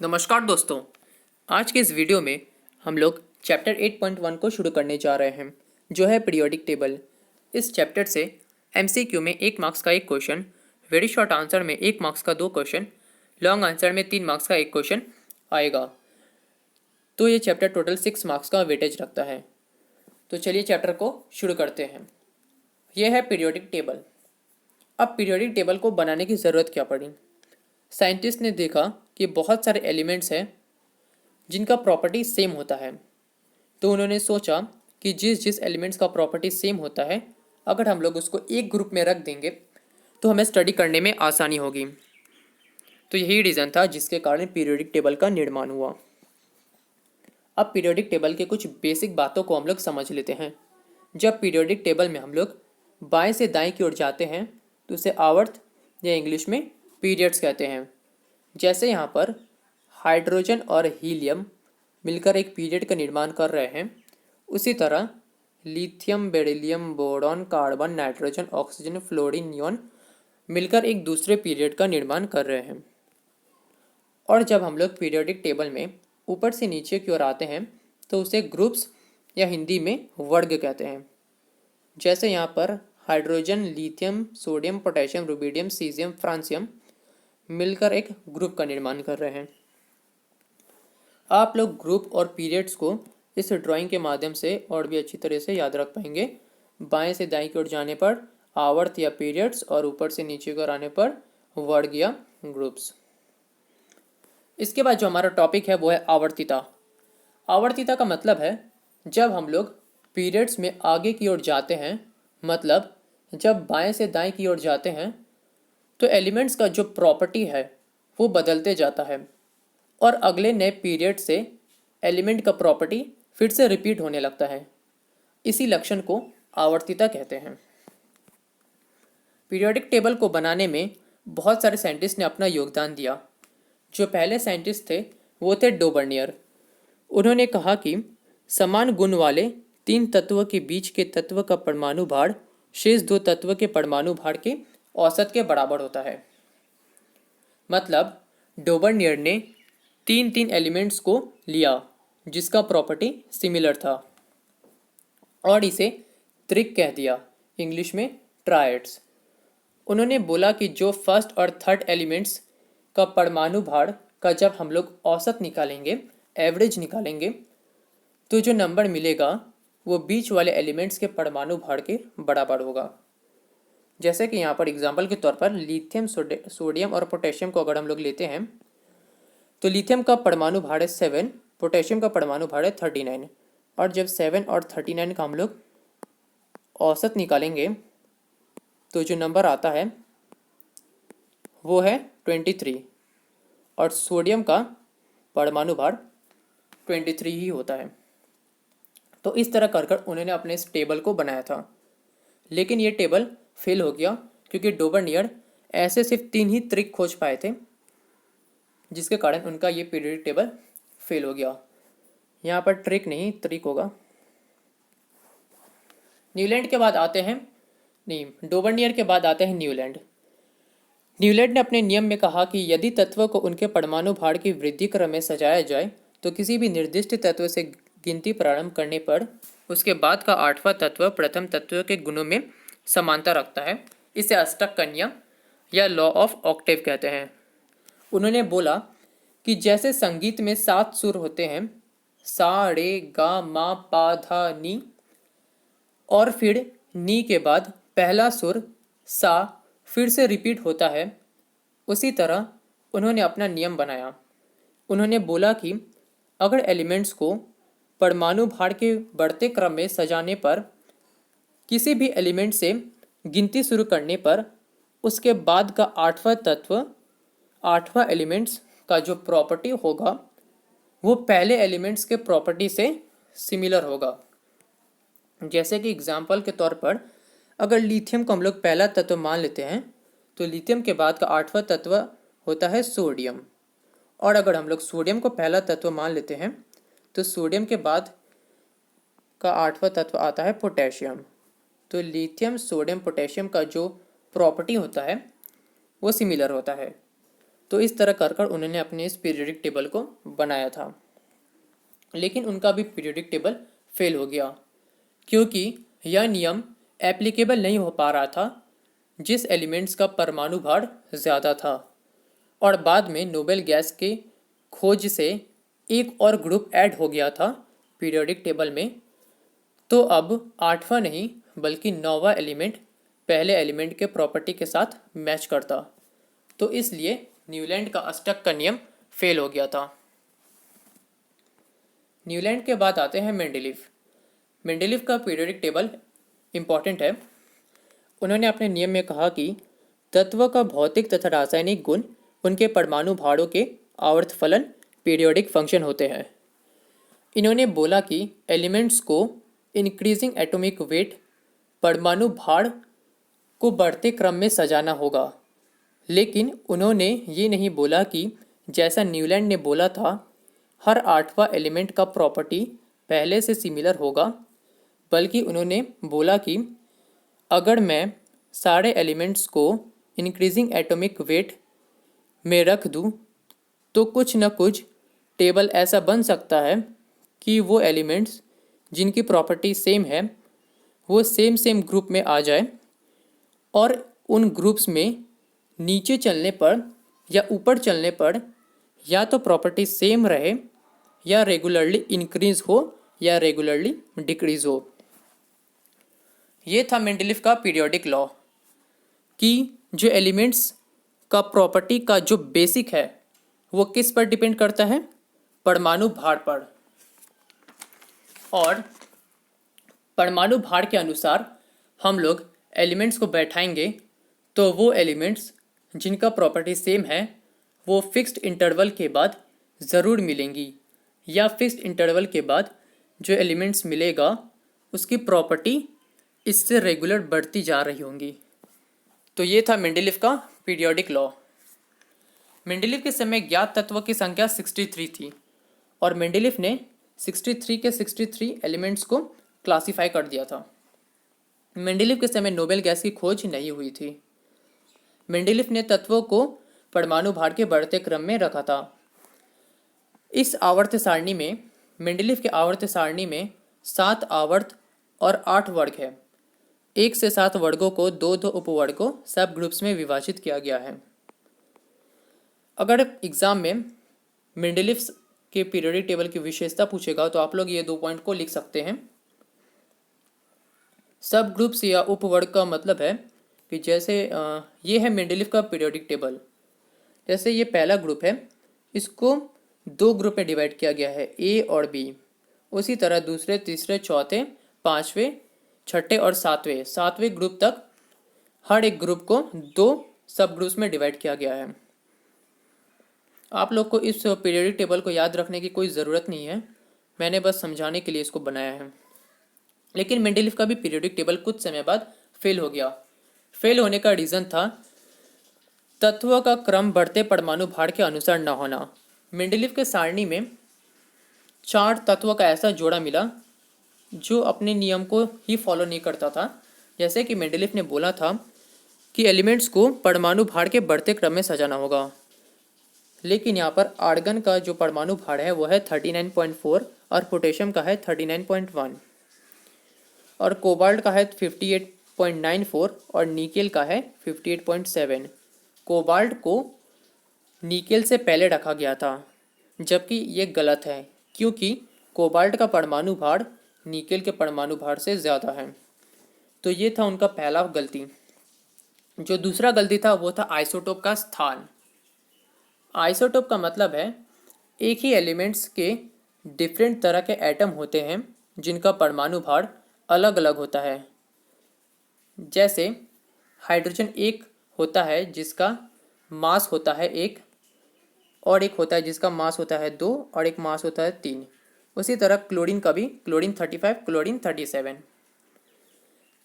नमस्कार दोस्तों। आज के इस वीडियो में हम लोग चैप्टर 8.1 को शुरू करने जा रहे हैं, जो है पीरियोडिक टेबल। इस चैप्टर से एमसीक्यू में 1 मार्क्स का एक क्वेश्चन, वेरी शॉर्ट आंसर में 1 मार्क्स का 2 क्वेश्चन, लॉन्ग आंसर में 3 मार्क्स का एक क्वेश्चन आएगा। तो ये चैप्टर टोटल 6 मार्क्स का वेटेज रखता है। तो चलिए चैप्टर को शुरू करते हैं। यह है पीरियोडिक टेबल। अब पीरियोडिक टेबल को बनाने की ज़रूरत क्या पड़ी? साइंटिस्ट ने देखा कि बहुत सारे एलिमेंट्स हैं जिनका प्रॉपर्टी सेम होता है। तो उन्होंने सोचा कि जिस जिस एलिमेंट्स का प्रॉपर्टी सेम होता है, अगर हम लोग उसको एक ग्रुप में रख देंगे तो हमें स्टडी करने में आसानी होगी। तो यही रीज़न था जिसके कारण पीरियोडिक टेबल का निर्माण हुआ। अब पीरियोडिक टेबल के कुछ बेसिक बातों को हम लोग समझ लेते हैं। जब पीरियोडिक टेबल में हम लोग बाएं से दाएं की ओर जाते हैं तो उसे आवर्त या इंग्लिश में पीरियड्स कहते हैं। जैसे यहाँ पर हाइड्रोजन और हीलियम मिलकर एक पीरियड का निर्माण कर रहे हैं, उसी तरह lithium, beryllium, boron, carbon, nitrogen, oxygen, fluorine, neon मिलकर एक दूसरे पीरियड का निर्माण कर रहे हैं। और जब हम लोग पीरियोडिक टेबल में ऊपर से नीचे की ओर आते हैं तो उसे ग्रुप्स या हिंदी में वर्ग कहते हैं। जैसे यहाँ पर hydrogen, lithium, sodium, potassium, rubidium, caesium, francium मिलकर एक ग्रुप का निर्माण कर रहे हैं। आप लोग ग्रुप और पीरियड्स को इस ड्राइंग के माध्यम से और भी अच्छी तरह से याद रख पाएंगे। बाएं से दाएं की ओर जाने पर आवर्त या पीरियड्स और ऊपर से नीचे की ओर आने पर वर्ग या ग्रुप्स। इसके बाद जो हमारा टॉपिक है वो है आवर्तिता। आवर्तिता का मतलब है जब हम लोग पीरियड्स में आगे की ओर जाते हैं, मतलब जब बाएं से दाएं की ओर जाते हैं तो एलिमेंट्स का जो प्रॉपर्टी है वो बदलते जाता है और अगले नए पीरियड से एलिमेंट का प्रॉपर्टी फिर से रिपीट होने लगता है। इसी लक्षण को आवर्तिता कहते हैं। पीरियोडिक टेबल को बनाने में बहुत सारे साइंटिस्ट ने अपना योगदान दिया। जो पहले साइंटिस्ट थे वो थे डोबर्नियर। उन्होंने कहा कि समान गुण वाले 3 तत्व के बीच के तत्व का परमाणु भार शेष 2 तत्व के परमाणु भार के औसत के बराबर होता है। मतलब डोबर्नियर ने 3 एलिमेंट्स को लिया जिसका प्रॉपर्टी सिमिलर था और इसे त्रिक कह दिया, इंग्लिश में ट्रायड्स। उन्होंने बोला कि जो फर्स्ट और थर्ड एलिमेंट्स का परमाणु भार का जब हम लोग औसत निकालेंगे, एवरेज निकालेंगे, तो जो नंबर मिलेगा वो बीच वाले एलिमेंट्स के परमाणु भार के बराबर होगा। जैसे कि यहाँ पर एग्जाम्पल के तौर पर लिथियम, सोडियम और पोटेशियम को अगर हम लोग लेते हैं तो लिथियम का परमाणु भार है 7, पोटेशियम का परमाणु भार है 39। और जब 7 और 39 का हम लोग औसत निकालेंगे तो जो नंबर आता है वो है 23 और सोडियम का परमाणु भार 23 ही होता है। तो इस तरह कर कर उन्होंने अपने इस टेबल को बनाया था, लेकिन ये टेबल फेल हो गया क्योंकि डोबर्नियर ऐसे सिर्फ 3 ही ट्रिक खोज पाए थे, जिसके कारण उनका ये पीरियोडिक टेबल फेल हो गया। यहाँ पर ट्रिक नहीं, ट्रिक होगा। न्यूलैंड के बाद आते हैं, नहीं, डोबर्नियर के बाद आते हैं न्यूलैंड। न्यूलैंड ने अपने नियम में कहा कि यदि तत्व को उनके परमाणु भार की वृद्धि क्रम में सजाया जाए तो किसी भी निर्दिष्ट तत्व से गिनती प्रारंभ करने पर उसके बाद का 8वां तत्व प्रथम तत्व के गुणों में समानता रखता है। इसे अष्टक कन्या या लॉ ऑफ ऑक्टेव कहते हैं। उन्होंने बोला कि जैसे संगीत में 7 सुर होते हैं, सा, रे, गा, मा, पा, धा, नी, और फिर नी के बाद पहला सुर सा फिर से रिपीट होता है, उसी तरह उन्होंने अपना नियम बनाया। उन्होंने बोला कि अगर एलिमेंट्स को परमाणु भार के बढ़ते क्रम में सजाने पर किसी भी एलिमेंट से गिनती शुरू करने पर उसके बाद का 8वां तत्व, 8वां एलिमेंट्स का जो प्रॉपर्टी होगा वो पहले एलिमेंट्स के प्रॉपर्टी से सिमिलर होगा। जैसे कि एग्जाम्पल के तौर पर अगर लिथियम को हम लोग पहला तत्व मान लेते हैं तो लिथियम के बाद का 8वां तत्व होता है सोडियम। और अगर हम लोग सोडियम को पहला तत्व मान लेते हैं तो सोडियम के बाद का 8वां तत्व आता है पोटेशियम। तो लिथियम, सोडियम, पोटेशियम का जो प्रॉपर्टी होता है वो सिमिलर होता है। तो इस तरह कर कर उन्होंने अपने इस पीरियोडिक टेबल को बनाया था। लेकिन उनका भी पीरियोडिक टेबल फेल हो गया, क्योंकि यह नियम एप्लीकेबल नहीं हो पा रहा था जिस एलिमेंट्स का परमाणु भार ज़्यादा था। और बाद में नोबेल गैस के खोज से एक और ग्रुप ऐड हो गया था पीरियोडिक टेबल में। तो अब 8वां नहीं बल्कि 9वां एलिमेंट पहले एलिमेंट के प्रॉपर्टी के साथ मैच करता। तो इसलिए न्यूलैंड का अष्टक का नियम फेल हो गया था। न्यूलैंड के बाद आते हैं मेंडेलीव। मेंडेलीव का पीरियोडिक टेबल इम्पॉर्टेंट है। उन्होंने अपने नियम में कहा कि तत्व का भौतिक तथा रासायनिक गुण उनके परमाणु भारों के आवर्त फलन पीरियोडिक फंक्शन होते हैं। इन्होंने बोला कि एलिमेंट्स को इंक्रीजिंग एटॉमिक वेट परमाणु भार को बढ़ते क्रम में सजाना होगा। लेकिन उन्होंने ये नहीं बोला कि जैसा न्यूलैंड ने बोला था हर 8वां एलिमेंट का प्रॉपर्टी पहले से सिमिलर होगा, बल्कि उन्होंने बोला कि अगर मैं सारे एलिमेंट्स को इंक्रीजिंग एटॉमिक वेट में रख दूं तो कुछ न कुछ टेबल ऐसा बन सकता है कि वो एलिमेंट्स जिनकी प्रॉपर्टी सेम है वो सेम ग्रुप में आ जाए और उन ग्रुप्स में नीचे चलने पर या ऊपर चलने पर या तो प्रॉपर्टी सेम रहे या रेगुलरली इंक्रीज हो या रेगुलरली डिक्रीज हो। ये था मेंडेलीव का पीरियोडिक लॉ कि जो एलिमेंट्स का प्रॉपर्टी का जो बेसिक है वो किस पर डिपेंड करता है, परमाणु भार पर। और परमाणु भार के अनुसार हम लोग एलिमेंट्स को बैठाएंगे तो वो एलिमेंट्स जिनका प्रॉपर्टी सेम है वो फिक्स्ड इंटरवल के बाद ज़रूर मिलेंगी, या फिक्स्ड इंटरवल के बाद जो एलिमेंट्स मिलेगा उसकी प्रॉपर्टी इससे रेगुलर बढ़ती जा रही होंगी। तो ये था मेंडेलीव का पीरियोडिक लॉ। मेंडेलीव के समय ज्ञात तत्व की संख्या 63 थी और मेंडेलीव ने 63 के 63 एलिमेंट्स को क्लासिफाई कर दिया था। मेंडेलीव के समय नोबेल गैस की खोज नहीं हुई थी। मेंडेलीव ने तत्वों को परमाणु भार के बढ़ते क्रम में रखा था। इस आवर्त सारणी में मेंडेलीव के आवर्त सारणी में 7 आवर्त और 8 वर्ग है। 1 से 7 वर्गों को 2-2 उपवर्गों सब ग्रुप्स में विभाजित किया गया है। अगर एग्जाम में मेंडेलीव के पीरियोडिक टेबल की विशेषता पूछेगा तो आप लोग ये 2 पॉइंट को लिख सकते हैं। सब ग्रुप्स या उपवर्ग का मतलब है कि जैसे ये है मेंडेलीव का पीरियोडिक टेबल। जैसे ये पहला ग्रुप है, इसको 2 ग्रुप में डिवाइड किया गया है, ए और बी। उसी तरह दूसरे, तीसरे, चौथे, पाँचवें, छठे और सातवें ग्रुप तक हर एक ग्रुप को 2 सब ग्रुप्स में डिवाइड किया गया है। आप लोग को इस पीरियोडिक टेबल को याद रखने की कोई ज़रूरत नहीं है, मैंने बस समझाने के लिए इसको बनाया है। लेकिन मेंडेलीव का भी पीरियोडिक टेबल कुछ समय बाद फेल हो गया। फेल होने का रीज़न था तत्व का क्रम बढ़ते परमाणु भार के अनुसार न होना। मेंडेलीव के सारणी में 4 तत्वों का ऐसा जोड़ा मिला जो अपने नियम को ही फॉलो नहीं करता था। जैसे कि मेंडेलीव ने बोला था कि एलिमेंट्स को परमाणु भार के बढ़ते क्रम में सजाना होगा, लेकिन यहाँ पर आर्गन का जो परमाणु भार है वो है 39.4 और पोटेशियम का है 39.1 और कोबाल्ट का है 58.94 और निकेल का है 58.7। कोबाल्ट को निकेल से पहले रखा गया था, जबकि ये गलत है क्योंकि कोबाल्ट का परमाणु भार निकेल के परमाणु भार से ज़्यादा है। तो ये था उनका पहला गलती। जो दूसरा गलती था वो था आइसोटोप का स्थान। आइसोटोप का मतलब है एक ही एलिमेंट्स के डिफरेंट तरह के एटम होते हैं जिनका परमाणु भार अलग अलग होता है। जैसे हाइड्रोजन एक होता है जिसका मास होता है 1 और एक होता है जिसका मास होता है 2 और एक मास होता है 3। उसी तरह क्लोरीन का भी क्लोरीन 35, क्लोरीन 37।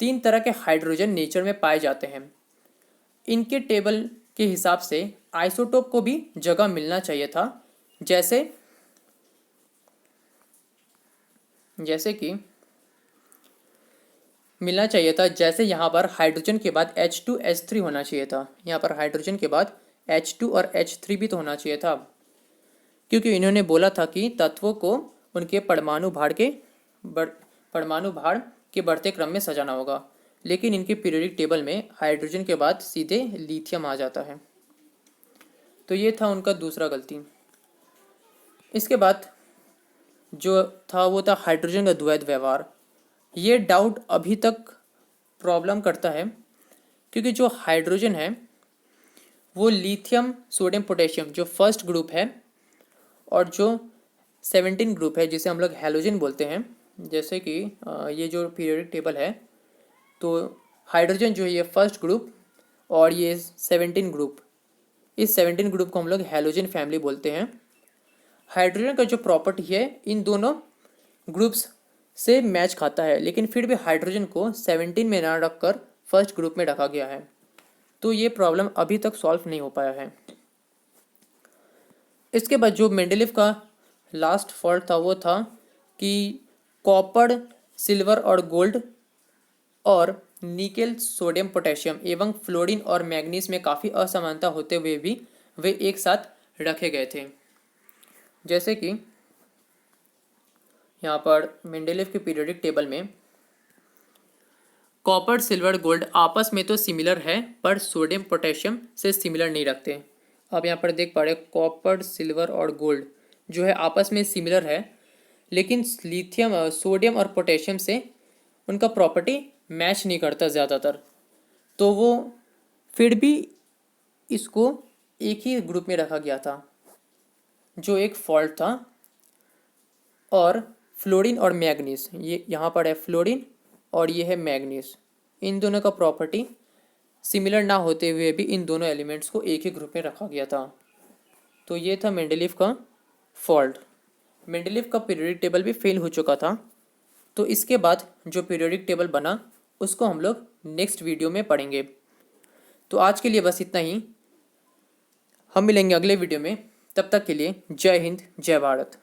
3 तरह के हाइड्रोजन नेचर में पाए जाते हैं। इनके टेबल के हिसाब से आइसोटोप को भी जगह मिलना चाहिए था, जैसे कि मिलना चाहिए था। जैसे यहाँ पर हाइड्रोजन के बाद H2H3 होना चाहिए था। यहाँ पर हाइड्रोजन के बाद H2 और H3 भी तो होना चाहिए था, क्योंकि इन्होंने बोला था कि तत्वों को उनके परमाणु भार के बढ़ते क्रम में सजाना होगा, लेकिन इनके पीरियोडिक टेबल में हाइड्रोजन के बाद सीधे लिथियम आ जाता है। तो ये था उनका दूसरा गलती। इसके बाद जो था वो था हाइड्रोजन का द्वैध व्यवहार। ये डाउट अभी तक प्रॉब्लम करता है, क्योंकि जो हाइड्रोजन है वो लिथियम सोडियम पोटेशियम जो फर्स्ट ग्रुप है और जो 17 ग्रुप है जिसे हम लोग हैलोजन बोलते हैं, जैसे कि ये जो पीरियोडिक टेबल है, तो हाइड्रोजन जो है ये फर्स्ट ग्रुप और ये 17 ग्रुप, इस 17 ग्रुप को हम लोग हैलोजन फैमिली बोलते हैं। हाइड्रोजन का जो प्रॉपर्टी है इन दोनों ग्रुप्स से मैच खाता है, लेकिन फिर भी हाइड्रोजन को 17 में ना रखकर फर्स्ट ग्रुप में रखा गया है। तो ये प्रॉब्लम अभी तक सॉल्व नहीं हो पाया है। इसके बाद जो मेंडेलीव का लास्ट फॉल्ट था वो था कि कॉपर, सिल्वर और गोल्ड और निकेल, सोडियम, पोटेशियम एवं फ्लोरीन और मैग्नीज में काफ़ी असमानता होते हुए भी वे एक साथ रखे गए थे। जैसे कि यहाँ पर मेंडेलीव के पीरियोडिक टेबल में कॉपर, सिल्वर, गोल्ड आपस में तो सिमिलर है पर सोडियम पोटेशियम से सिमिलर नहीं रखते। आप यहाँ पर देख पा रहे कॉपर, सिल्वर और गोल्ड जो है आपस में सिमिलर है, लेकिन लिथियम, सोडियम और पोटेशियम से उनका प्रॉपर्टी मैच नहीं करता ज़्यादातर। तो वो फिर भी इसको एक ही ग्रुप में रखा गया था, जो एक फॉल्ट था। और फ्लोरीन और मैग्नीज, ये यहाँ पर है फ्लोरीन और ये है मैग्नीज, इन दोनों का प्रॉपर्टी सिमिलर ना होते हुए भी इन दोनों एलिमेंट्स को एक ही ग्रुप में रखा गया था। तो ये था मेंडेलीव का फॉल्ट। मेंडेलीव का पीरियोडिक टेबल भी फेल हो चुका था। तो इसके बाद जो पीरियोडिक टेबल बना उसको हम लोग नेक्स्ट वीडियो में पढ़ेंगे। तो आज के लिए बस इतना ही, हम मिलेंगे अगले वीडियो में। तब तक के लिए जय हिंद, जय भारत।